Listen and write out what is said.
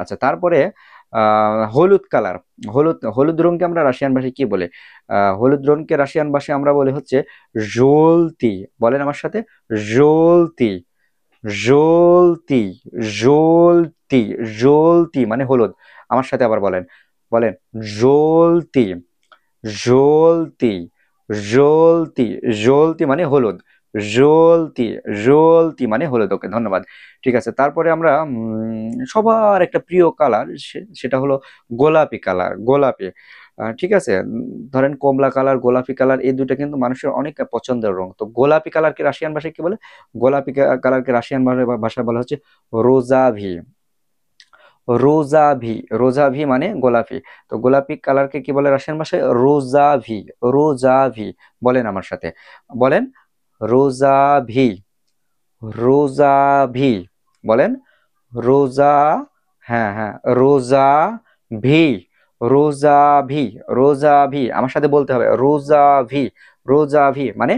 আচ্ছা, তারপরে হলুদ কালার, হলুদ রঙকে আমরা রাশিয়ান ভাষায় কি বলে? হলুদ রঙকে রাশিয়ান ভাষায় আমরা বলে হচ্ছে জোলতি। বলেন আমার সাথে, জোলতি। জোলতি, জোলতি, জোলতি মানে হলুদ। আমার সাথে আবার বলেন, বলেন জোলতি, জোলতি, জোলতি, জোলতি মানে হলুদ। জোলতি, জোলতি মানে হলুদ। ওকে, ধন্যবাদ। ঠিক আছে, তারপরে আমরা সবার একটা প্রিয় কালার, সেটা হলো গোলাপি কালার। গোলাপি, ঠিক আছে। ধরেন কমলা কালার, গোলাপি কালার, এই দুইটা কিন্তু মানুষের অনেক পছন্দের রং। তো গোলাপি কালারকে রাশিয়ান ভাষায় কি বলে? গোলাপি কালারকে রাশিয়ান ভাষায় বলা হচ্ছে রোজাভি। রোজাভি, রোজাভি মানে গোলাপি। তো গোলাপি কালারকে কি বলে রাশিয়ান ভাষায়? রোজাভি, রোজাভি। বলেন আমার সাথে, বলেন রোজাভি, রোজাভি। বলেন রোজা, হ্যাঁ হ্যাঁ, রোজাভি, রোজাভি, রোজাভি। আমার সাথে বলতে হবে রোজাভি, রোজাভি মানে